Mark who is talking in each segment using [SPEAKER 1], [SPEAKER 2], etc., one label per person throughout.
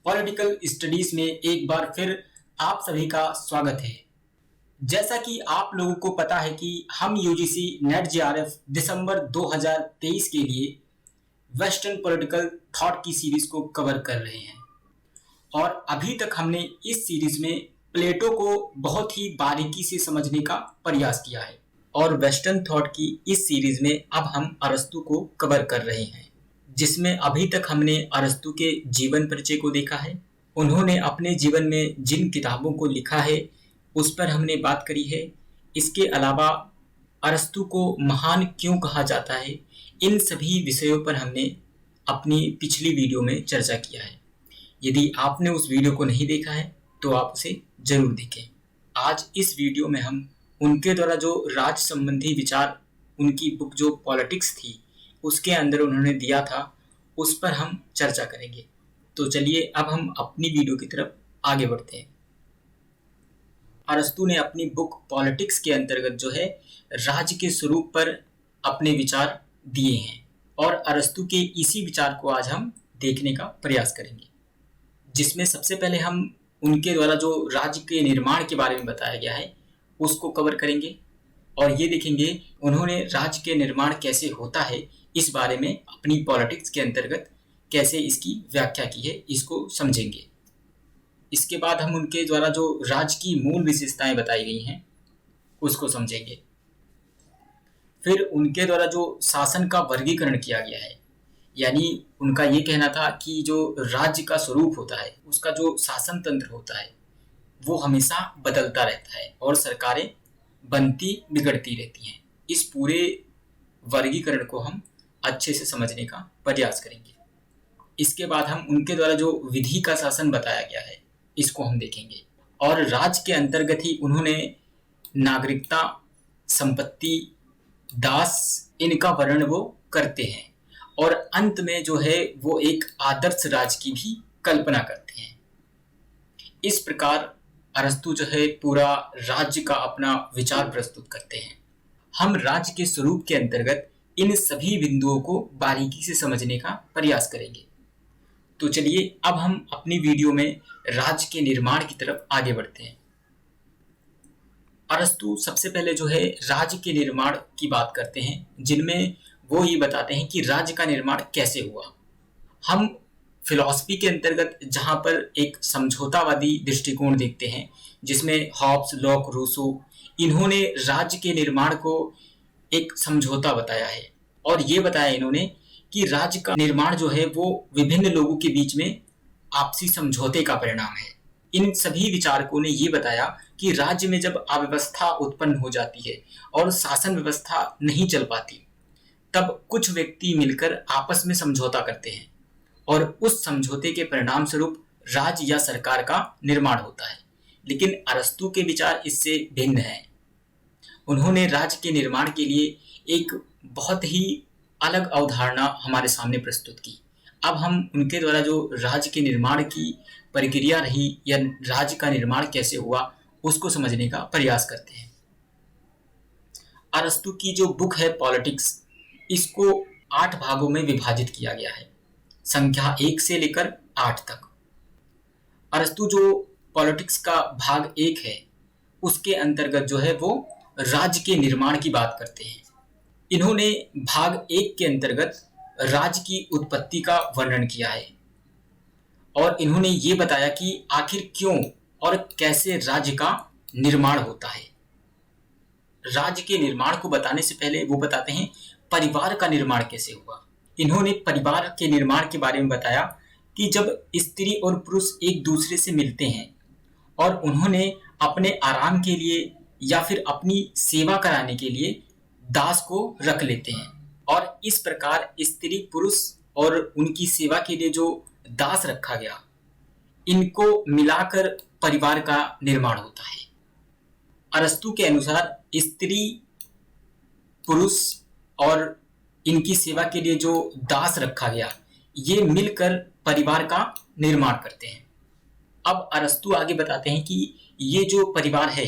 [SPEAKER 1] Political studies में एक बार फिर आप सभी का स्वागत है। जैसा कि आप लोगों को पता है कि हम यूजीसी नेट जेआरएफ दिसंबर 2023 के लिए वेस्टर्न पॉलिटिकल थॉट की सीरीज को कवर कर रहे हैं और अभी तक हमने इस सीरीज में प्लेटो को बहुत ही बारीकी से समझने का प्रयास किया है और वेस्टर्न थॉट की इस सीरीज में अब हम अरस्तु को कवर कर रहे हैं, जिसमें अभी तक हमने अरस्तु के जीवन परिचय को देखा है। उन्होंने अपने जीवन में जिन किताबों को लिखा है उस पर हमने बात करी है। इसके अलावा अरस्तु को महान क्यों कहा जाता है, इन सभी विषयों पर हमने अपनी पिछली वीडियो में चर्चा किया है। यदि आपने उस वीडियो को नहीं देखा है तो आप उसे जरूर देखें। आज इस वीडियो में हम उनके द्वारा जो राज संबंधी विचार, उनकी बुक जो पॉलिटिक्स थी उसके अंदर उन्होंने दिया था, उस पर हम चर्चा करेंगे। तो चलिए अब हम अपनी वीडियो की तरफ आगे बढ़ते हैं। अरस्तु ने अपनी बुक पॉलिटिक्स के अंतर्गत जो है राज्य के स्वरूप पर अपने विचार दिए हैं और अरस्तु के इसी विचार को आज हम देखने का प्रयास करेंगे, जिसमें सबसे पहले हम उनके द्वारा जो राज्य के निर्माण के बारे में बताया गया है उसको कवर करेंगे और ये देखेंगे उन्होंने राज्य के निर्माण कैसे होता है, इस बारे में अपनी पॉलिटिक्स के अंतर्गत कैसे इसकी व्याख्या की है, इसको समझेंगे। इसके बाद हम उनके द्वारा जो राज्य की मूल विशेषताएं बताई गई हैं उसको समझेंगे। फिर उनके द्वारा जो शासन का वर्गीकरण किया गया है, यानी उनका ये कहना था कि जो राज्य का स्वरूप होता है, उसका जो शासन तंत्र होता है वो हमेशा बदलता रहता है और सरकारें बनती बिगड़ती रहती हैं। इस पूरे वर्गीकरण को हम अच्छे से समझने का प्रयास करेंगे। इसके बाद हम उनके द्वारा जो विधि का शासन बताया गया है इसको हम देखेंगे और राज्य के अंतर्गत ही उन्होंने नागरिकता, संपत्ति, दास, इनका वर्णन वो करते हैं और अंत में जो है वो एक आदर्श राज्य की भी कल्पना करते हैं। इस प्रकार अरस्तु जो है पूरा राज्य का अपना विचार प्रस्तुत करते हैं। हम राज्य के स्वरूप के अंतर्गत इन सभी बिंदुओं को बारीकी से समझने का प्रयास करेंगे। तो चलिए अब हम अपनी वीडियो में राज्य के निर्माण की तरफ आगे बढ़ते हैं। अरस्तु सबसे पहले जो है राज्य के निर्माण की बात करते हैं, जिनमें वो ये बताते हैं कि राज्य का निर्माण कैसे हुआ। हम फिलॉसफी के अंतर्गत जहां पर एक समझौतावादी दृष्टिकोण देखते हैं, जिसमें हॉब्स, लॉक, रूसो, इन्होंने राज्य के निर्माण को एक समझौता बताया है और ये बताया इन्होंने कि राज्य का निर्माण जो है वो विभिन्न लोगों के बीच में आपसी समझौते का परिणाम है। इन सभी विचारकों ने ये बताया कि राज्य में जब अव्यवस्था उत्पन्न हो जाती है और शासन व्यवस्था नहीं चल पाती, तब कुछ व्यक्ति मिलकर आपस में समझौता करते हैं और उस समझौते के परिणाम स्वरूप राज्य या सरकार का निर्माण होता है। लेकिन अरस्तु के विचार इससे भिन्न हैं। उन्होंने राज्य के निर्माण के लिए एक बहुत ही अलग अवधारणा हमारे सामने प्रस्तुत की। अब हम उनके द्वारा जो राज्य के निर्माण की प्रक्रिया रही या राज्य का निर्माण कैसे हुआ उसको समझने का प्रयास करते हैं। अरस्तु की जो बुक है पॉलिटिक्स, इसको 8 भागों में विभाजित किया गया है, संख्या 1 से लेकर 8 तक। अरस्तु जो पॉलिटिक्स का भाग 1 है उसके अंतर्गत जो है वो राज्य के निर्माण की बात करते हैं। इन्होंने भाग 1 के अंतर्गत राज्य की उत्पत्ति का वर्णन किया है और इन्होंने ये बताया कि आखिर क्यों और कैसे राज्य का निर्माण होता है। राज्य के निर्माण को बताने से पहले वो बताते हैं परिवार का निर्माण कैसे हुआ। इन्होंने परिवार के निर्माण के बारे में बताया कि जब स्त्री और पुरुष एक दूसरे से मिलते हैं और उन्होंने अपने आराम के लिए या फिर अपनी सेवा कराने के लिए दास को रख लेते हैं और इस प्रकार स्त्री, पुरुष और उनकी सेवा के लिए जो दास रखा गया, इनको मिलाकर परिवार का निर्माण होता है। अरस्तु के अनुसार स्त्री, पुरुष और इनकी सेवा के लिए जो दास रखा गया, ये मिलकर परिवार का निर्माण करते हैं। अब अरस्तु आगे बताते हैं कि ये जो परिवार है,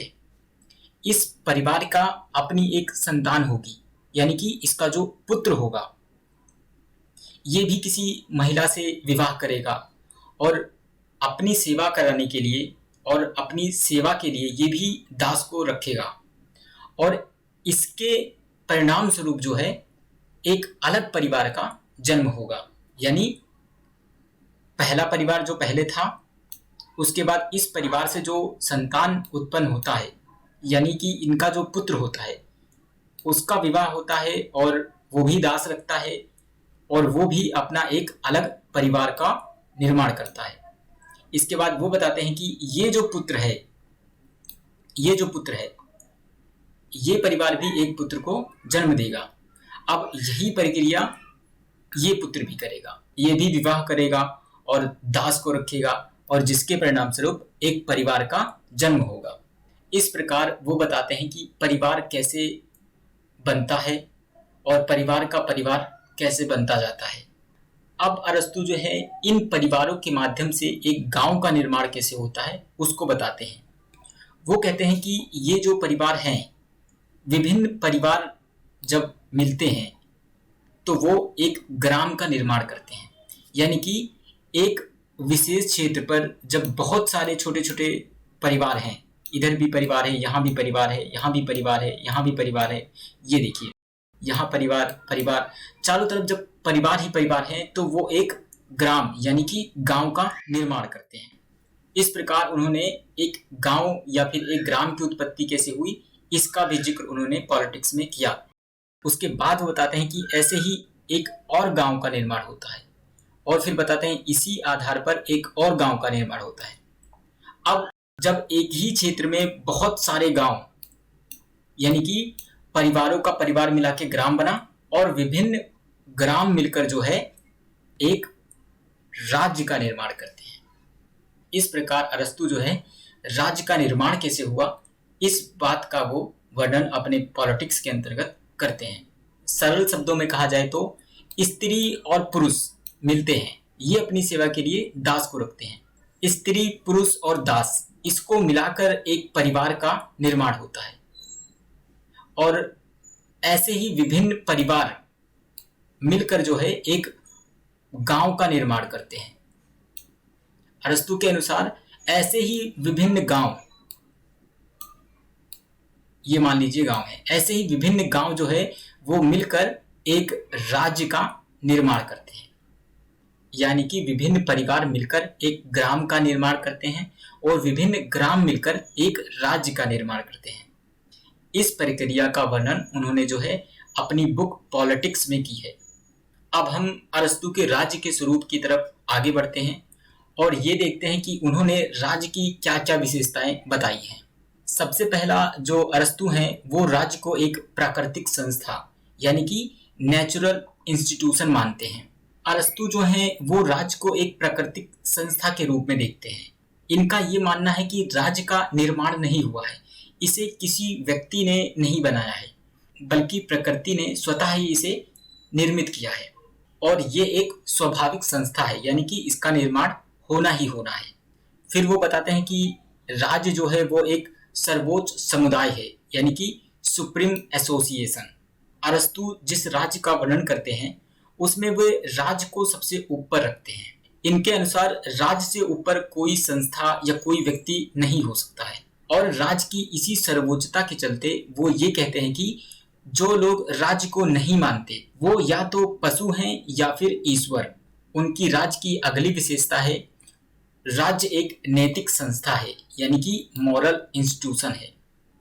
[SPEAKER 1] इस परिवार का अपनी एक संतान होगी, यानी कि इसका जो पुत्र होगा ये भी किसी महिला से विवाह करेगा और अपनी सेवा कराने के लिए और अपनी सेवा के लिए ये भी दास को रखेगा, और इसके परिणाम स्वरूप जो है एक अलग परिवार का जन्म होगा। यानी पहला परिवार जो पहले था, उसके बाद इस परिवार से जो संतान उत्पन्न होता है, यानी कि इनका जो पुत्र होता है, उसका विवाह होता है और वो भी दास रखता है, और वो भी अपना एक अलग परिवार का निर्माण करता है। इसके बाद वो बताते हैं कि ये जो पुत्र है, ये परिवार भी एक पुत्र को जन्म देगा। अब यही प्रक्रिया ये पुत्र भी करेगा, ये भी विवाह करेगा और दास को रखेगा, और जिसके परिणाम स्वरूप एक परिवार का जन्म होगा। इस प्रकार वो बताते हैं कि परिवार कैसे बनता है और परिवार का परिवार कैसे बनता जाता है। अब अरस्तु जो है इन परिवारों के माध्यम से एक गांव का निर्माण कैसे होता है उसको बताते हैं। वो कहते हैं कि ये जो परिवार हैं, विभिन्न परिवार जब मिलते हैं तो वो एक ग्राम का निर्माण करते हैं। यानी कि एक विशेष क्षेत्र पर जब बहुत सारे छोटे छोटे परिवार हैं, इधर भी परिवार है, यहाँ भी परिवार है, यहाँ भी परिवार है, यहाँ भी परिवार है, ये देखिए यहाँ परिवार चारों तरफ जब परिवार ही परिवार हैं तो वो एक ग्राम यानी कि गांव का निर्माण करते हैं। इस प्रकार उन्होंने एक गांव या फिर एक ग्राम की उत्पत्ति कैसे हुई, इसका भी जिक्र उन्होंने पॉलिटिक्स में किया। उसके बाद वो बताते हैं कि ऐसे ही एक और गांव का निर्माण होता है, और फिर बताते हैं इसी आधार पर एक और गांव का निर्माण होता है। अब जब एक ही क्षेत्र में बहुत सारे गांव यानी कि परिवारों का परिवार मिला के ग्राम बना, और विभिन्न ग्राम मिलकर जो है एक राज्य का निर्माण करते हैं। इस प्रकार अरस्तु जो है राज्य का निर्माण कैसे हुआ, इस बात का वो वर्णन अपने पॉलिटिक्स के अंतर्गत करते हैं। सरल शब्दों में कहा जाए तो स्त्री और पुरुष मिलते हैं, ये अपनी सेवा के लिए दास को रखते हैं। स्त्री, पुरुष और दास, इसको मिलाकर एक परिवार का निर्माण होता है, और ऐसे ही विभिन्न परिवार मिलकर जो है एक गांव का निर्माण करते हैं। अरस्तु के अनुसार ऐसे ही विभिन्न गांव, ये मान लीजिए गांव है, ऐसे ही विभिन्न गांव जो है वो मिलकर एक राज्य का निर्माण करते हैं। यानी कि विभिन्न परिवार मिलकर एक ग्राम का निर्माण करते हैं और विभिन्न ग्राम मिलकर एक राज्य का निर्माण करते हैं। इस प्रक्रिया का वर्णन उन्होंने जो है अपनी बुक पॉलिटिक्स में की है। अब हम अरस्तु के राज्य के स्वरूप की तरफ आगे बढ़ते हैं और ये देखते हैं कि उन्होंने राज्य की क्या क्या विशेषताएं बताई हैं। सबसे पहला जो अरस्तु हैं वो राज्य को एक प्राकृतिक संस्था यानी कि नेचुरल इंस्टीट्यूशन मानते हैं। अरस्तु जो हैं वो राज्य को एक प्राकृतिक संस्था के रूप में देखते हैं। इनका ये मानना है कि राज्य का निर्माण नहीं हुआ है, इसे किसी व्यक्ति ने नहीं बनाया है, बल्कि प्रकृति ने स्वतः ही इसे निर्मित किया है, और ये एक स्वाभाविक संस्था है, यानी कि इसका निर्माण होना ही होना है। फिर वो बताते हैं कि राज्य जो है वो एक सर्वोच्च समुदाय है, यानी कि सुप्रीम एसोसिएशन। अरस्तु जिस राज्य का वर्णन करते हैं उसमें वे राज्य को सबसे ऊपर रखते हैं। इनके अनुसार राज्य से ऊपर कोई संस्था या कोई व्यक्ति नहीं हो सकता है, और राज्य की इसी सर्वोच्चता के चलते वो ये कहते हैं कि जो लोग राज्य को नहीं मानते वो या तो पशु हैं या फिर ईश्वर। उनकी राज्य की अगली विशेषता है राज्य एक नैतिक संस्था है, यानी कि मॉरल इंस्टीट्यूशन है।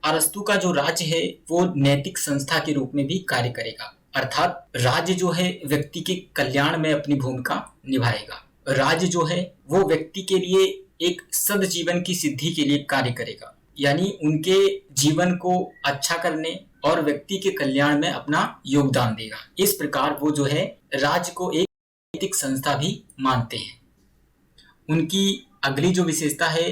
[SPEAKER 1] अरस्तु का जो राज्य है वो नैतिक संस्था के रूप में भी कार्य करेगा, अर्थात राज्य जो है व्यक्ति के कल्याण में अपनी भूमिका निभाएगा। राज्य जो है वो व्यक्ति के लिए एक सद्जीवन की सिद्धि के लिए कार्य करेगा, यानी उनके जीवन को अच्छा करने और व्यक्ति के कल्याण में अपना योगदान देगा। इस प्रकार वो जो है राज्य को एक नैतिक संस्था भी मानते हैं। उनकी अगली जो विशेषता है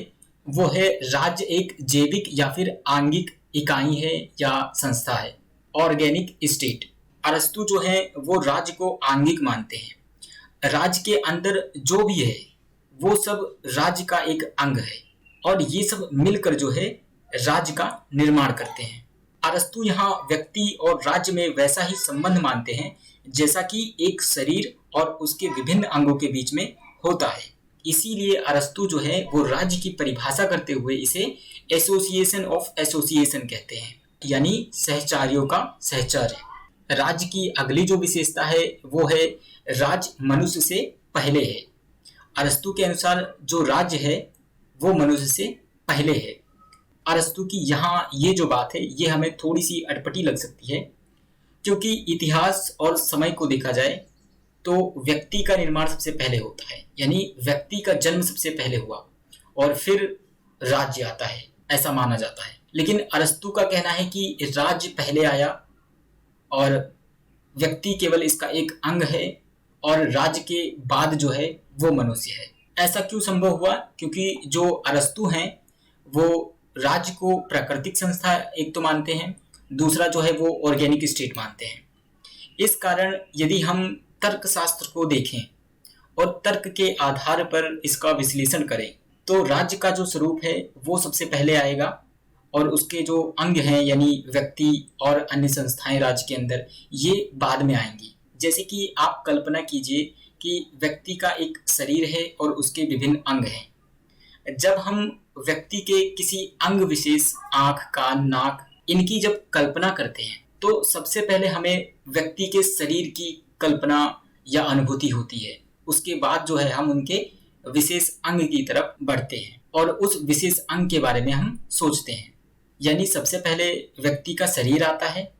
[SPEAKER 1] वो है राज्य एक जैविक या फिर आंगिक इकाई है या संस्था है, ऑर्गेनिक स्टेट। अरस्तु जो है वो राज्य को आंगिक मानते हैं। राज्य के अंदर जो भी है वो सब राज्य का एक अंग है, और ये सब मिलकर जो है राज्य का निर्माण करते हैं। अरस्तु यहाँ व्यक्ति और राज्य में वैसा ही संबंध मानते हैं जैसा कि एक शरीर और उसके विभिन्न अंगों के बीच में होता है, इसीलिए अरस्तु जो है वो राज्य की परिभाषा करते हुए इसे एसोसिएशन ऑफ एसोसिएशन कहते हैं, यानी सहचारियों का सहचर्य। राज्य की अगली जो विशेषता है वो है राज्य मनुष्य से पहले है। अरस्तु के अनुसार जो राज्य है वो मनुष्य से पहले है। अरस्तु की यहाँ ये जो बात है ये हमें थोड़ी सी अटपटी लग सकती है, क्योंकि इतिहास और समय को देखा जाए तो व्यक्ति का निर्माण सबसे पहले होता है, यानी व्यक्ति का जन्म सबसे पहले हुआ और फिर राज्य आता है, ऐसा माना जाता है। लेकिन अरस्तु का कहना है कि राज्य पहले आया और व्यक्ति केवल इसका एक अंग है और राज्य के बाद जो है वो मनुष्य है। ऐसा क्यों संभव हुआ? क्योंकि जो अरस्तु हैं वो राज्य को प्राकृतिक संस्था एक तो मानते हैं, दूसरा जो है वो ऑर्गेनिक स्टेट मानते हैं। इस कारण यदि हम तर्कशास्त्र को देखें और तर्क के आधार पर इसका विश्लेषण करें तो राज्य का जो स्वरूप है वो सबसे पहले आएगा और उसके जो अंग हैं यानी व्यक्ति और अन्य संस्थाएं राज्य के अंदर ये बाद में आएंगी। जैसे कि आप कल्पना कीजिए कि व्यक्ति का एक शरीर है और उसके विभिन्न अंग हैं। जब हम व्यक्ति के किसी अंग विशेष, आंख, कान, नाक, इनकी जब कल्पना करते हैं तो सबसे पहले हमें व्यक्ति के शरीर की कल्पना या अनुभूति होती है। उसके बाद जो है हम उनके विशेष अंग की तरफ बढ़ते हैं और उस विशेष अंग के बारे में हम सोचते हैं। यानी सबसे पहले व्यक्ति का शरीर आता है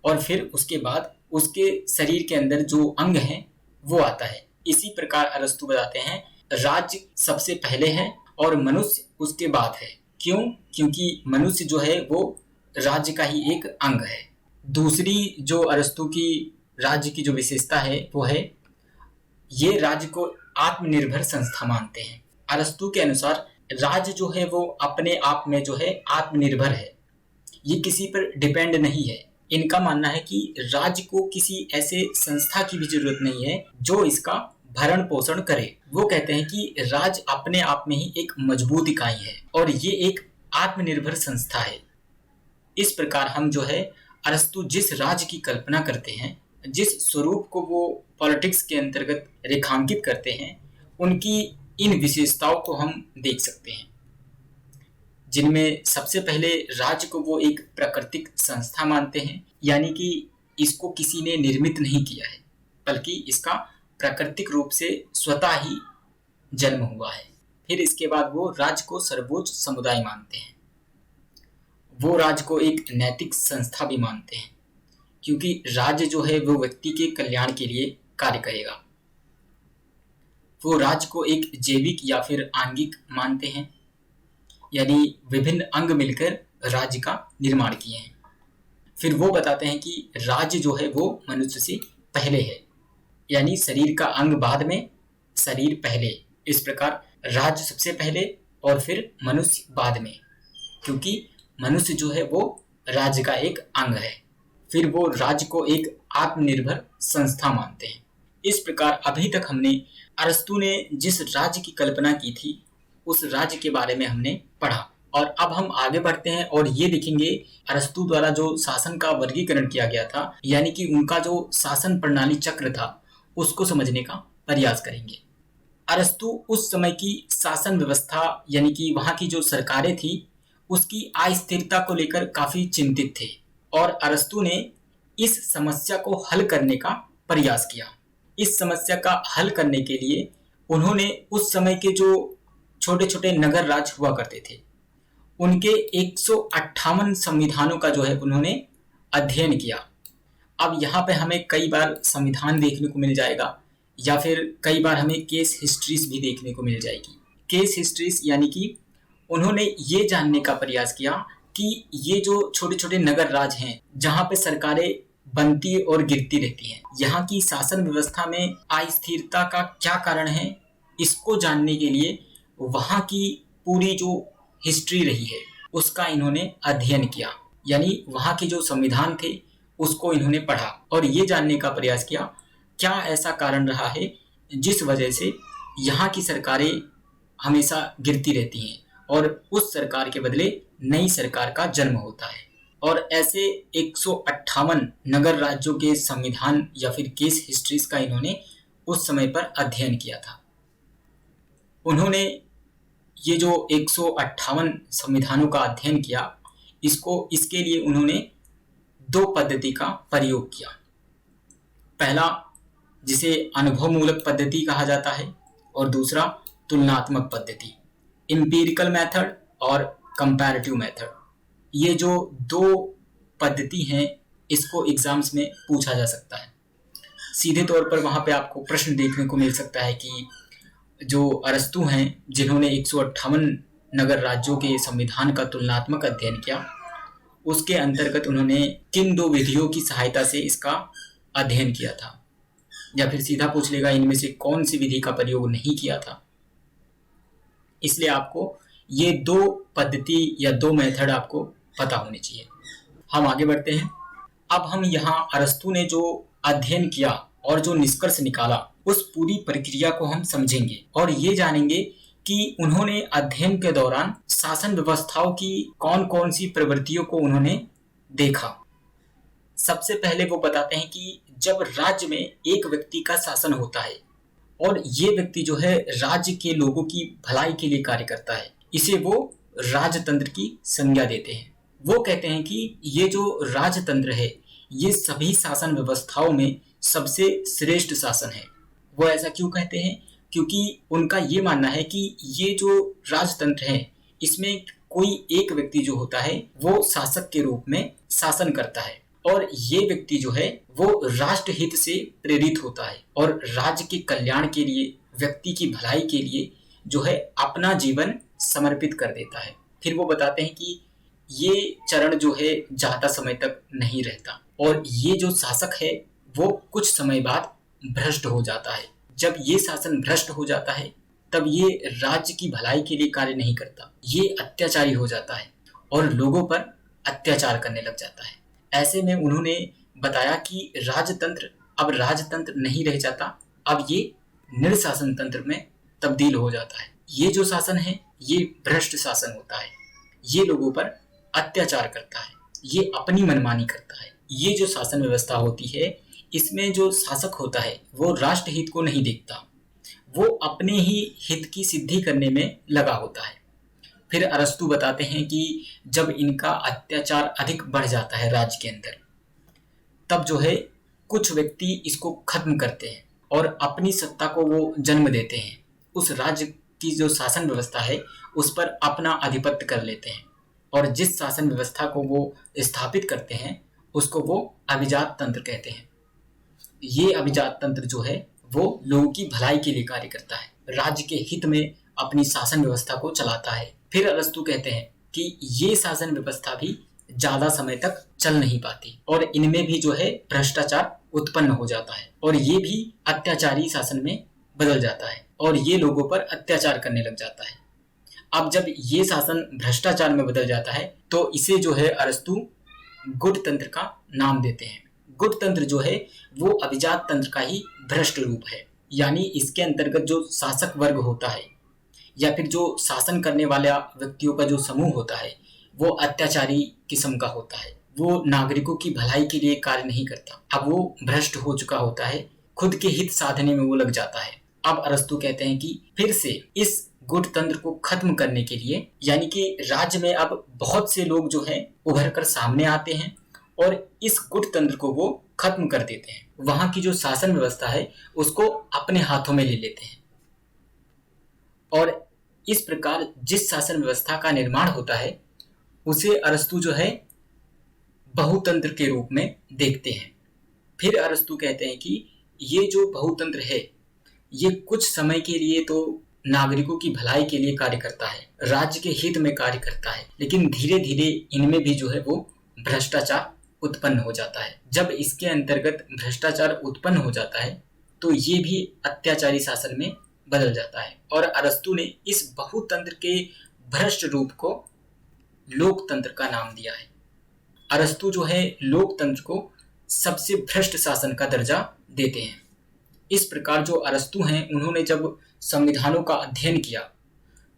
[SPEAKER 1] और फिर उसके बाद उसके शरीर के अंदर जो अंग हैं वो आता है। इसी प्रकार अरस्तु बताते हैं राज्य सबसे पहले है और मनुष्य उसके बाद है। क्यों? क्योंकि मनुष्य जो है वो राज्य का ही एक अंग है। दूसरी जो अरस्तु की राज्य की जो विशेषता है वो है ये राज्य को आत्मनिर्भर संस्था मानते हैं। अरस्तु के अनुसार राज्य जो है वो अपने आप में जो है आत्मनिर्भर है, ये किसी पर डिपेंड नहीं है। इनका मानना है कि राज्य को किसी ऐसे संस्था की भी जरूरत नहीं है जो इसका भरण पोषण करे। वो कहते हैं कि राज्य अपने आप में ही एक मजबूत इकाई है और ये एक आत्मनिर्भर संस्था है। इस प्रकार हम जो है अरस्तु जिस राज्य की कल्पना करते हैं, जिस स्वरूप को वो पॉलिटिक्स के अंतर्गत रेखांकित करते हैं, उनकी इन विशेषताओं को हम देख सकते हैं, जिनमें सबसे पहले राज्य को वो एक प्राकृतिक संस्था मानते हैं, यानी कि इसको किसी ने निर्मित नहीं किया है बल्कि इसका प्राकृतिक रूप से स्वतः ही जन्म हुआ है। फिर इसके बाद वो राज्य को सर्वोच्च समुदाय मानते हैं। वो राज्य को एक नैतिक संस्था भी मानते हैं क्योंकि राज्य जो है वो व्यक्ति के कल्याण के लिए कार्य करेगा। वो राज्य को एक जैविक या फिर आंगिक मानते हैं, यानी विभिन्न अंग मिलकर राज्य का निर्माण किए हैं। फिर वो बताते हैं कि राज्य जो है वो मनुष्य से पहले है, यानी शरीर का अंग बाद में, शरीर पहले। इस प्रकार राज्य सबसे पहले और फिर मनुष्य बाद में, क्योंकि मनुष्य जो है वो राज्य का एक अंग है। फिर वो राज्य को एक आत्मनिर्भर संस्था मानते हैं। इस प्रकार अभी तक हमने अरस्तु ने जिस राज्य की कल्पना की थी उस राज्य के बारे में हमने पढ़ा और अब हम आगे बढ़ते हैं और ये देखेंगे अरस्तु द्वारा जो शासन का वर्गीकरण किया गया था, यानी कि उनका जो शासन प्रणाली चक्र था, उसको समझने का प्रयास करेंगे। अरस्तु उस समय की शासन व्यवस्था यानी कि वहाँ की जो सरकारें थी उसकी अस्थिरता को लेकर काफी चिंतित थे और अरस्तु ने इस समस्या को हल करने का प्रयास किया। इस समस्या का हल करने के लिए उन्होंने उस समय के जो छोटे छोटे नगर राज्य हुआ करते थे उनके 158 संविधानों का जो है उन्होंने अध्ययन किया। अब यहाँ पे हमें कई बार संविधान देखने को मिल जाएगा या फिर कई बार हमें केस हिस्ट्रीज भी देखने को मिल जाएगी। केस हिस्ट्रीज यानी कि उन्होंने ये जानने का प्रयास किया कि ये जो छोटे छोटे नगर राज हैं जहाँ पे सरकारें बनती और गिरती रहती हैं, यहाँ की शासन व्यवस्था में अस्थिरता का क्या कारण है, इसको जानने के लिए वहाँ की पूरी जो हिस्ट्री रही है उसका इन्होंने अध्ययन किया। यानी वहाँ के जो संविधान थे उसको इन्होंने पढ़ा और ये जानने का प्रयास किया क्या ऐसा कारण रहा है जिस वजह से यहाँ की सरकारें हमेशा गिरती रहती हैं और उस सरकार के बदले नई सरकार का जन्म होता है। और ऐसे 158 नगर राज्यों के संविधान या फिर केस हिस्ट्रीज का इन्होंने उस समय पर अध्ययन किया था। उन्होंने ये जो 158 संविधानों का अध्ययन किया, इसके लिए उन्होंने 2 पद्धति का प्रयोग किया। पहला, जिसे अनुभवमूलक पद्धति कहा जाता है, और दूसरा तुलनात्मक पद्धति, एम्पिरिकल मेथड और कंपैरेटिव मेथड। ये जो 2 पद्धति हैं, इसको एग्जाम्स में पूछा जा सकता है। सीधे तौर पर वहाँ पे आपको प्रश्न देखने को मिल सकता है कि जो अरस्तु हैं, जिन्होंने 158 नगर राज्यों के संविधान का तुलनात्मक अध्ययन किया, उसके अंतर्गत उन्होंने किन 2 विधियों की सहायता से इसका अध्ययन किया था, या फिर सीधा पूछ लेगा इनमें से कौन सी विधि का प्रयोग नहीं किया था। इसलिए आपको ये 2 पद्धति या 2 मेथड आपको पता होनी चाहिए। हम आगे बढ़ते हैं। अब हम यहाँ अरस्तु ने जो अध्ययन किया और जो निष्कर्ष निकाला, उस पूरी प्रक्रिया को हम समझेंगे और ये जानेंगे कि उन्होंने अध्ययन के दौरान शासन व्यवस्थाओं की कौन कौन सी प्रवृत्तियों को उन्होंने देखा। सबसे पहले वो बताते हैं कि जब राज्य में एक व्यक्ति का शासन होता है और ये व्यक्ति जो है राज्य के लोगों की भलाई के लिए कार्य करता है, इसे वो राजतंत्र की संज्ञा देते हैं। वो कहते हैं कि ये जो राजतंत्र है, ये सभी शासन व्यवस्थाओं में सबसे श्रेष्ठ शासन है। वो ऐसा क्यों कहते हैं? क्योंकि उनका ये मानना है कि ये जो राजतंत्र है, इसमें कोई एक व्यक्ति जो होता है वो शासक के रूप में शासन करता है, और ये व्यक्ति जो है वो राष्ट्र हित से प्रेरित होता है और राज्य के कल्याण के लिए, व्यक्ति की भलाई के लिए जो है अपना जीवन समर्पित कर देता है। फिर वो बताते हैं कि ये चरण जो है ज्यादा समय तक नहीं रहता, और ये जो शासक है वो कुछ समय बाद भ्रष्ट हो जाता है। जब ये शासन भ्रष्ट हो जाता है, तब ये राज्य की भलाई के लिए कार्य नहीं करता, ये अत्याचारी हो जाता है और लोगों पर अत्याचार करने लग जाता है। ऐसे में उन्होंने बताया कि राजतंत्र अब राजतंत्र नहीं रह जाता, अब ये निरशासन तंत्र में तब्दील हो जाता है। ये जो शासन है ये भ्रष्ट शासन होता है, ये लोगों पर अत्याचार करता है, ये अपनी मनमानी करता है। ये जो शासन व्यवस्था होती है, इसमें जो शासक होता है वो राष्ट्र हित को नहीं देखता, वो अपने ही हित की सिद्धि करने में लगा होता है। फिर अरस्तु बताते हैं कि जब इनका अत्याचार अधिक बढ़ जाता है राज्य के अंदर, तब जो है कुछ व्यक्ति इसको खत्म करते हैं और अपनी सत्ता को वो जन्म देते हैं। उस राज्य की जो शासन व्यवस्था है उस पर अपना आधिपत्य कर लेते हैं, और जिस शासन व्यवस्था को वो स्थापित करते हैं उसको वो अभिजात तंत्र कहते हैं। ये अभिजात तंत्र जो है वो लोगों की भलाई के लिए कार्य करता है, राज्य के हित में अपनी शासन व्यवस्था को चलाता है। फिर अरस्तु कहते हैं कि ये शासन व्यवस्था भी ज्यादा समय तक चल नहीं पाती और इनमें भी जो है भ्रष्टाचार उत्पन्न हो जाता है, और ये भी अत्याचारी शासन में बदल जाता है और ये लोगों पर अत्याचार करने लग जाता है। अब जब ये शासन भ्रष्टाचार में बदल जाता है तो इसे जो है अरस्तु गुट तंत्र का नाम देते हैं। गुट तंत्र जो है वो अभिजात तंत्र का ही भ्रष्ट रूप है, यानी इसके अंतर्गत जो शासक वर्ग होता है या फिर जो शासन करने वाला व्यक्तियों का जो समूह होता है वो अत्याचारी किस्म का होता है, वो नागरिकों की भलाई के लिए कार्य नहीं करता। अब वो भ्रष्ट हो चुका होता है, खुद के हित साधने में वो लग जाता है। अब अरस्तु कहते हैं कि फिर से इस गुट तंत्र को खत्म करने के लिए, यानी कि राज्य में अब बहुत से लोग जो हैं उभर कर सामने आते हैं और इस गुट तंत्र को वो खत्म कर देते हैं, वहां की जो शासन व्यवस्था है उसको अपने हाथों में ले लेते हैं। और इस प्रकार जिस शासन व्यवस्था का निर्माण होता है उसे अरस्तु जो है बहुतंत्र के रूप में देखते हैं। फिर अरस्तु कहते हैं कि ये जो बहुतंत्र है ये कुछ समय के लिए तो नागरिकों की भलाई के लिए कार्य करता है, राज्य के हित में कार्य करता है, लेकिन धीरे धीरे इनमें भी जो है वो भ्रष्टाचार उत्पन्न हो जाता है। जब इसके अंतर्गत भ्रष्टाचार उत्पन्न हो जाता है तो ये भी अत्याचारी शासन में बदल जाता है, और अरस्तु ने इस बहुतंत्र के भ्रष्ट रूप को लोकतंत्र का नाम दिया है। अरस्तु जो है लोकतंत्र को सबसे भ्रष्ट शासन का दर्जा देते हैं। इस प्रकार जो अरस्तु हैं उन्होंने जब संविधानों का अध्ययन किया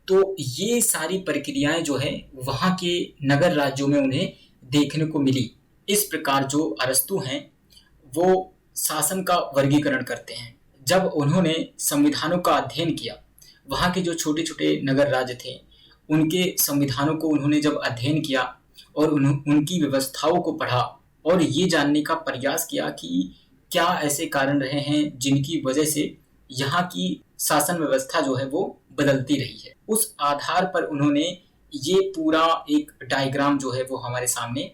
[SPEAKER 1] तो ये सारी प्रक्रियाएं जो है वहां के नगर राज्यों में उन्हें देखने को मिली। इस प्रकार जो अरस्तु हैं वो शासन का वर्गीकरण करते हैं। जब उन्होंने संविधानों का अध्ययन किया वहाँ के जो छोटे छोटे नगर राज्य थे उनके संविधानों को उन्होंने जब अध्ययन किया और उनकी व्यवस्थाओं को पढ़ा और ये जानने का प्रयास किया कि क्या ऐसे कारण रहे हैं जिनकी वजह से यहाँ की शासन व्यवस्था जो है वो बदलती रही है, उस आधार पर उन्होंने ये पूरा एक डायग्राम जो है वो हमारे सामने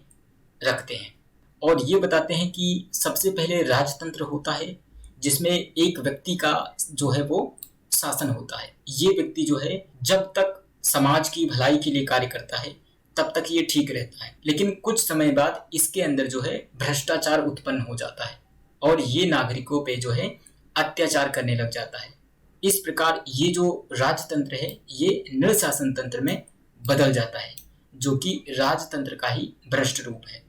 [SPEAKER 1] रखते हैं और ये बताते हैं कि सबसे पहले राजतंत्र होता है जिसमें एक व्यक्ति का जो है वो शासन होता है। ये व्यक्ति जो है जब तक समाज की भलाई के लिए कार्य करता है तब तक ये ठीक रहता है, लेकिन कुछ समय बाद इसके अंदर जो है भ्रष्टाचार उत्पन्न हो जाता है और ये नागरिकों पे जो है अत्याचार करने लग जाता है। इस प्रकार ये जो राजतंत्र है ये निरशासन तंत्र में बदल जाता है, जो कि राजतंत्र का ही भ्रष्ट रूप है।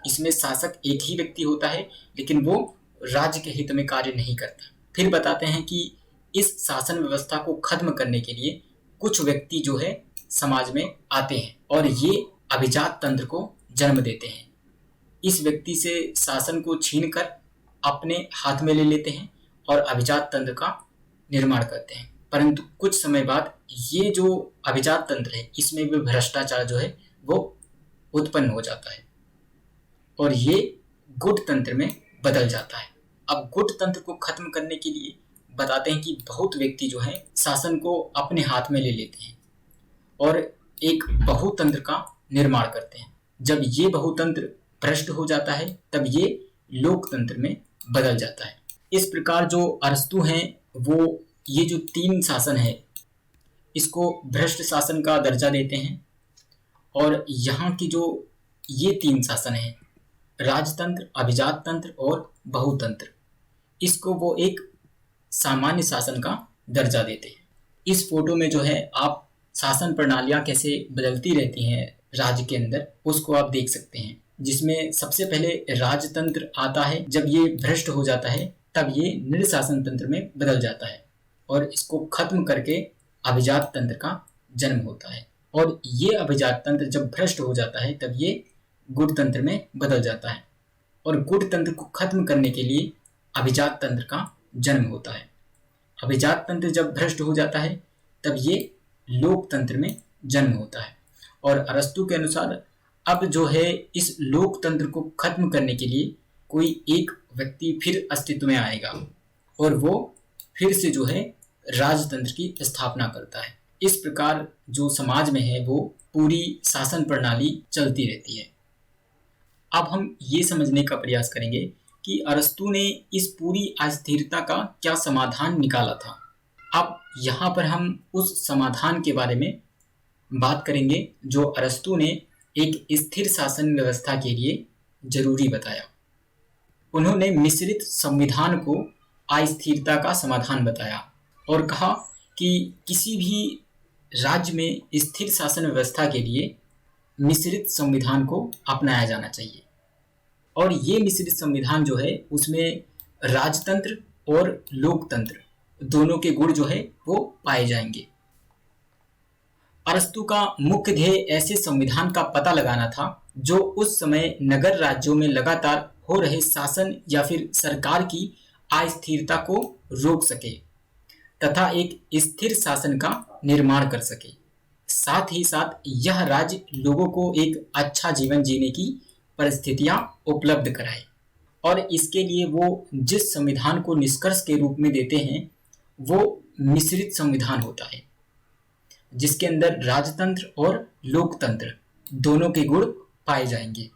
[SPEAKER 1] इसमें शासक एक ही व्यक्ति होता है लेकिन वो राज्य के हित में कार्य नहीं करता। फिर बताते हैं कि इस शासन व्यवस्था को खत्म करने के लिए कुछ व्यक्ति जो है समाज में आते हैं और ये अभिजात तंत्र को जन्म देते हैं। इस व्यक्ति से शासन को छीनकर अपने हाथ में ले लेते हैं और अभिजात तंत्र का निर्माण करते हैं। परंतु कुछ समय बाद ये जो अभिजात तंत्र है इसमें भी भ्रष्टाचार जो है वो उत्पन्न हो जाता है और ये गुट तंत्र में बदल जाता है। अब गुट तंत्र को खत्म करने के लिए बताते हैं कि बहुत व्यक्ति जो है शासन को अपने हाथ में ले लेते हैं और एक बहुतंत्र का निर्माण करते हैं। जब ये बहुतंत्र भ्रष्ट हो जाता है तब ये लोकतंत्र में बदल जाता है। इस प्रकार जो अरस्तु हैं वो ये जो तीन शासन है इसको भ्रष्ट शासन का दर्जा देते हैं और यहाँ की जो ये तीन शासन है राजतंत्र, अभिजात तंत्र और बहुतंत्र, इसको वो एक सामान्य शासन का दर्जा देते हैं। इस फोटो में जो है आप शासन प्रणालियां कैसे बदलती रहती हैं राज्य के अंदर उसको आप देख सकते हैं, जिसमें सबसे पहले राजतंत्र आता है। जब ये भ्रष्ट हो जाता है तब ये निरशासन तंत्र में बदल जाता है और इसको खत्म करके अभिजात तंत्र का जन्म होता है और ये अभिजात तंत्र जब भ्रष्ट हो जाता है तब ये गुट तंत्र में बदल जाता है और गुट तंत्र को खत्म करने के लिए अभिजात तंत्र का जन्म होता है। अभिजात तंत्र जब भ्रष्ट हो जाता है तब ये लोकतंत्र में जन्म होता है और अरस्तु के अनुसार अब जो है इस लोकतंत्र को खत्म करने के लिए कोई एक व्यक्ति फिर अस्तित्व में आएगा और वो फिर से जो है राजतंत्र की स्थापना करता है। इस प्रकार जो समाज में है वो पूरी शासन प्रणाली चलती रहती है। अब हम ये समझने का प्रयास करेंगे कि अरस्तु ने इस पूरी अस्थिरता का क्या समाधान निकाला था। अब यहाँ पर हम उस समाधान के बारे में बात करेंगे जो अरस्तु ने एक स्थिर शासन व्यवस्था के लिए जरूरी बताया। उन्होंने मिश्रित संविधान को अस्थिरता का समाधान बताया और कहा कि किसी भी राज्य में स्थिर शासन व्यवस्था के लिए मिश्रित संविधान को अपनाया जाना चाहिए और ये मिश्रित संविधान जो है उसमें राजतंत्र और लोकतंत्र दोनों के गुण जो है वो पाए जाएंगे। अरस्तु का मुख्य ध्येय ऐसे संविधान का पता लगाना था जो उस समय नगर राज्यों में लगातार हो रहे शासन या फिर सरकार की अस्थिरता को रोक सके तथा एक स्थिर शासन का निर्माण कर सके। साथ ही साथ यह राज्य लोगों को एक अच्छा जीवन जीने की परिस्थितियां उपलब्ध कराए और इसके लिए वो जिस संविधान को निष्कर्ष के रूप में देते हैं वो मिश्रित संविधान होता है जिसके अंदर राजतंत्र और लोकतंत्र दोनों के गुण पाए जाएंगे।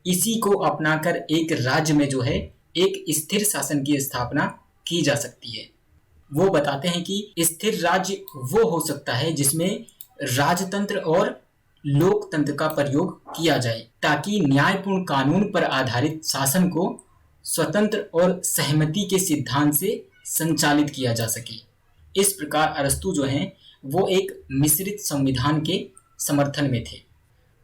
[SPEAKER 1] इसी को अपनाकर एक राज्य में जो है एक स्थिर शासन की स्थापना की जा सकती है। वो बताते हैं कि स्थिर राज्य वो हो सकता है जिसमें राजतंत्र और लोकतंत्र का प्रयोग किया जाए ताकि न्यायपूर्ण कानून पर आधारित शासन को स्वतंत्र और सहमति के सिद्धांत से संचालित किया जा सके। इस प्रकार अरस्तु जो हैं वो एक मिश्रित संविधान के समर्थन में थे।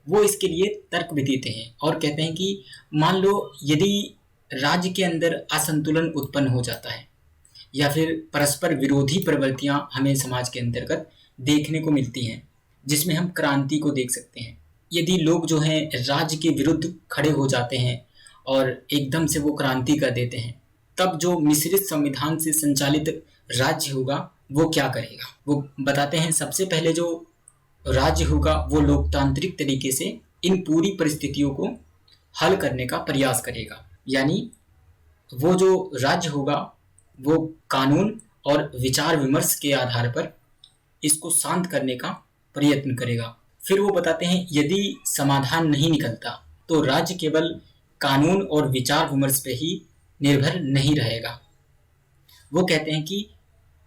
[SPEAKER 1] वो इसके लिए तर्क भी देते हैं और कहते हैं कि मान लो यदि राज्य के अंदर असंतुलन उत्पन्न हो जाता है या फिर परस्पर विरोधी प्रवृत्तियां हमें समाज के अंतर्गत देखने को मिलती हैं जिसमें हम क्रांति को देख सकते हैं। यदि लोग जो हैं राज्य के विरुद्ध खड़े हो जाते हैं और एकदम से वो क्रांति कर देते हैं तब जो मिश्रित संविधान से संचालित राज्य होगा वो क्या करेगा। वो बताते हैं सबसे पहले जो राज्य होगा वो लोकतांत्रिक तरीके से इन पूरी परिस्थितियों को हल करने का प्रयास करेगा। यानी वो जो राज्य होगा वो कानून और विचार विमर्श के आधार पर इसको शांत करने का प्रयत्न करेगा। फिर वो बताते हैं यदि समाधान नहीं निकलता तो राज्य केवल कानून और विचार विमर्श पे ही निर्भर नहीं रहेगा। वो कहते हैं कि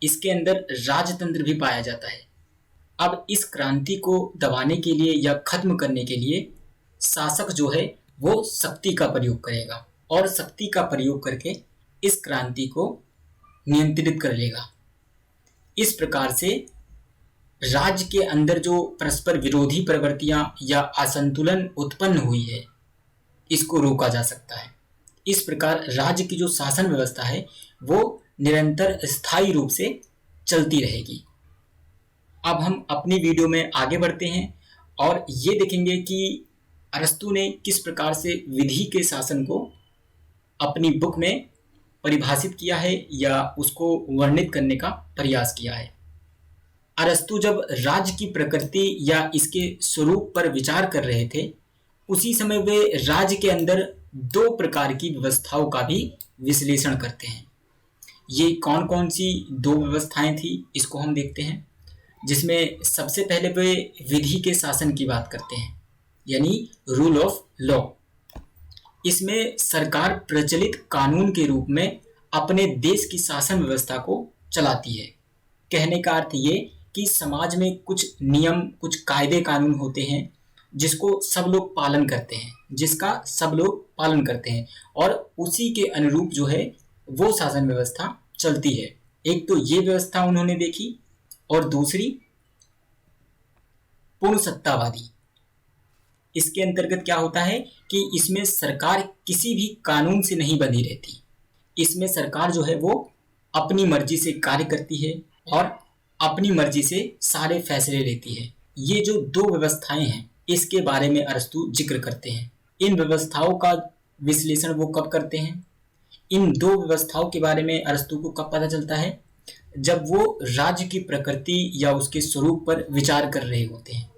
[SPEAKER 1] इसके अंदर राजतंत्र भी पाया जाता है। अब इस क्रांति को दबाने के लिए या खत्म करने के लिए शासक जो है वो शक्ति का प्रयोग करेगा और शक्ति का प्रयोग करके इस क्रांति को नियंत्रित कर लेगा। इस प्रकार से राज्य के अंदर जो परस्पर विरोधी प्रवृत्तियां या असंतुलन उत्पन्न हुई है इसको रोका जा सकता है। इस प्रकार राज्य की जो शासन व्यवस्था है वो निरंतर स्थायी रूप से चलती रहेगी। अब हम अपनी वीडियो में आगे बढ़ते हैं और ये देखेंगे कि अरस्तु ने किस प्रकार से विधि के शासन को अपनी बुक में परिभाषित किया है या उसको वर्णित करने का प्रयास किया है। अरस्तु जब राज्य की प्रकृति या इसके स्वरूप पर विचार कर रहे थे उसी समय वे राज्य के अंदर दो प्रकार की व्यवस्थाओं का भी विश्लेषण करते हैं। ये कौन कौन सी दो व्यवस्थाएं थी इसको हम देखते हैं, जिसमें सबसे पहले वे विधि के शासन की बात करते हैं यानी रूल ऑफ लॉ। इसमें सरकार प्रचलित कानून के रूप में अपने देश की शासन व्यवस्था को चलाती है। कहने का अर्थ ये कि समाज में कुछ नियम कुछ कायदे कानून होते हैं जिसको सब लोग पालन करते हैं, जिसका सब लोग पालन करते हैं और उसी के अनुरूप जो है वो शासन व्यवस्था चलती है। एक तो ये व्यवस्था उन्होंने देखी और दूसरी पूर्ण सत्तावादी। इसके अंतर्गत क्या होता है कि इसमें सरकार किसी भी कानून से नहीं बंधी रहती। इसमें सरकार जो है वो अपनी मर्जी से कार्य करती है और अपनी मर्जी से सारे फैसले लेती है। ये जो दो व्यवस्थाएं हैं इसके बारे में अरस्तु जिक्र करते हैं। इन व्यवस्थाओं का विश्लेषण वो कब करते हैं, इन दो व्यवस्थाओं के बारे में अरस्तु को कब पता चलता है, जब वो राज्य की प्रकृति या उसके स्वरूप पर विचार कर रहे होते हैं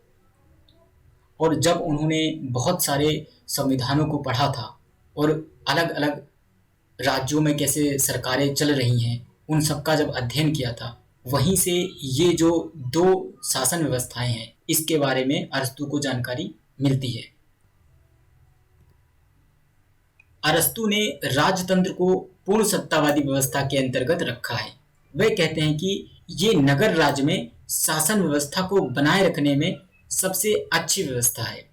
[SPEAKER 1] और जब उन्होंने बहुत सारे संविधानों को पढ़ा था और अलग अलग राज्यों में कैसे सरकारें चल रही हैं उन सब का जब अध्ययन किया था, वहीं से ये जो दो शासन व्यवस्थाएं हैं इसके बारे में अरस्तु को जानकारी मिलती है। अरस्तु ने राजतंत्र को पूर्ण सत्तावादी व्यवस्था के अंतर्गत रखा है। वे कहते हैं कि ये नगर राज्य में शासन व्यवस्था को बनाए रखने में सबसे अच्छी व्यवस्था है।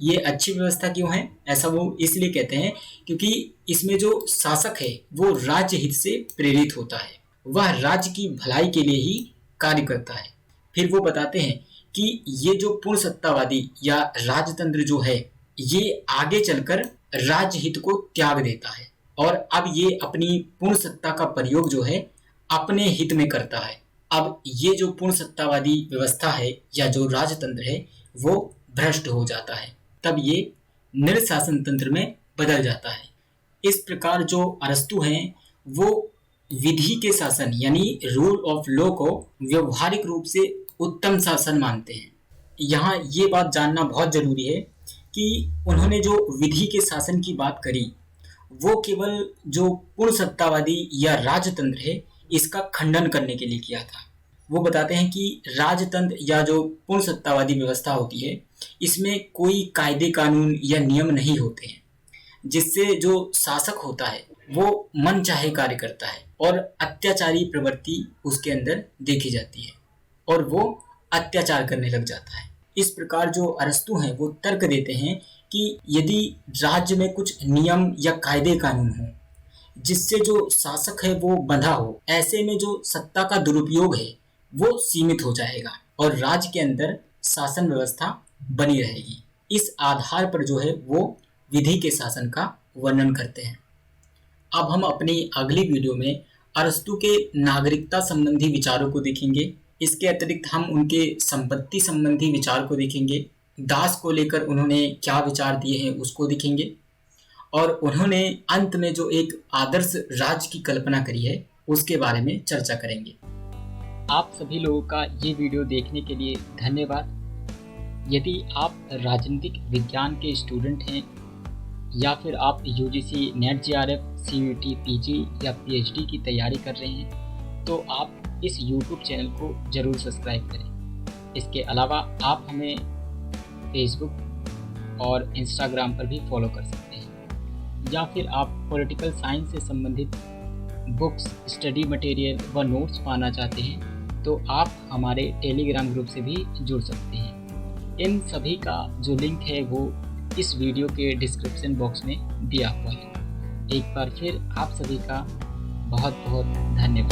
[SPEAKER 1] ये अच्छी व्यवस्था क्यों है, ऐसा वो इसलिए कहते हैं क्योंकि इसमें जो शासक है वो राज्य हित से प्रेरित होता है, वह राज्य की भलाई के लिए ही कार्य करता है। फिर वो बताते हैं कि ये जो पूर्ण सत्तावादी या राजतंत्र जो है ये आगे चलकर राज्य हित को त्याग देता है और अब ये अपनी पूर्ण सत्ता का प्रयोग जो है अपने हित में करता है। अब ये जो पूर्ण सत्तावादी व्यवस्था है या जो राजतंत्र है वो भ्रष्ट हो जाता है, तब ये निरशासन तंत्र में बदल जाता है। इस प्रकार जो अरस्तु हैं वो विधि के शासन यानी रूल ऑफ लॉ को व्यवहारिक रूप से उत्तम शासन मानते हैं। यहाँ ये बात जानना बहुत जरूरी है कि उन्होंने जो विधि के शासन की बात करी वो केवल जो पूर्ण सत्तावादी या राजतंत्र है इसका खंडन करने के लिए किया था। वो बताते हैं कि राजतंत्र या जो पूर्ण सत्तावादी व्यवस्था होती है इसमें कोई कायदे कानून या नियम नहीं होते हैं, जिससे जो शासक होता है वो मन चाहे कार्य करता है और अत्याचारी प्रवृत्ति उसके अंदर देखी जाती है और वो अत्याचार करने लग जाता है। इस प्रकार जो अरस्तु हैं वो तर्क देते हैं कि यदि राज्य में कुछ नियम या कायदे कानून हो जिससे जो शासक है वो बंधा हो, ऐसे में जो सत्ता का दुरुपयोग है वो सीमित हो जाएगा और राज्य के अंदर शासन व्यवस्था बनी रहेगी। इस आधार पर जो है वो विधि के शासन का वर्णन करते हैं। अब हम अपनी अगली वीडियो में अरस्तु के नागरिकता संबंधी विचारों को देखेंगे। इसके अतिरिक्त हम उनके संपत्ति संबंधी विचार को देखेंगे, दास को लेकर उन्होंने क्या विचार दिए हैं उसको देखेंगे और उन्होंने अंत में जो एक आदर्श राज्य की कल्पना करी है उसके बारे में चर्चा करेंगे। आप सभी लोगों का ये वीडियो देखने के लिए धन्यवाद। यदि आप राजनीतिक विज्ञान के स्टूडेंट हैं या फिर आप UGC net JRF CUET PG या पीएचडी की तैयारी कर रहे हैं तो आप इस यूट्यूब चैनल को ज़रूर सब्सक्राइब करें। इसके अलावा आप हमें फेसबुक और इंस्टाग्राम पर भी फॉलो कर सकते हैं, या फिर आप पॉलिटिकल साइंस से संबंधित बुक्स, स्टडी मटेरियल व नोट्स पाना चाहते हैं तो आप हमारे टेलीग्राम ग्रुप से भी जुड़ सकते हैं। इन सभी का जो लिंक है वो इस वीडियो के डिस्क्रिप्शन बॉक्स में दिया हुआ है। एक बार फिर आप सभी का बहुत बहुत धन्यवाद।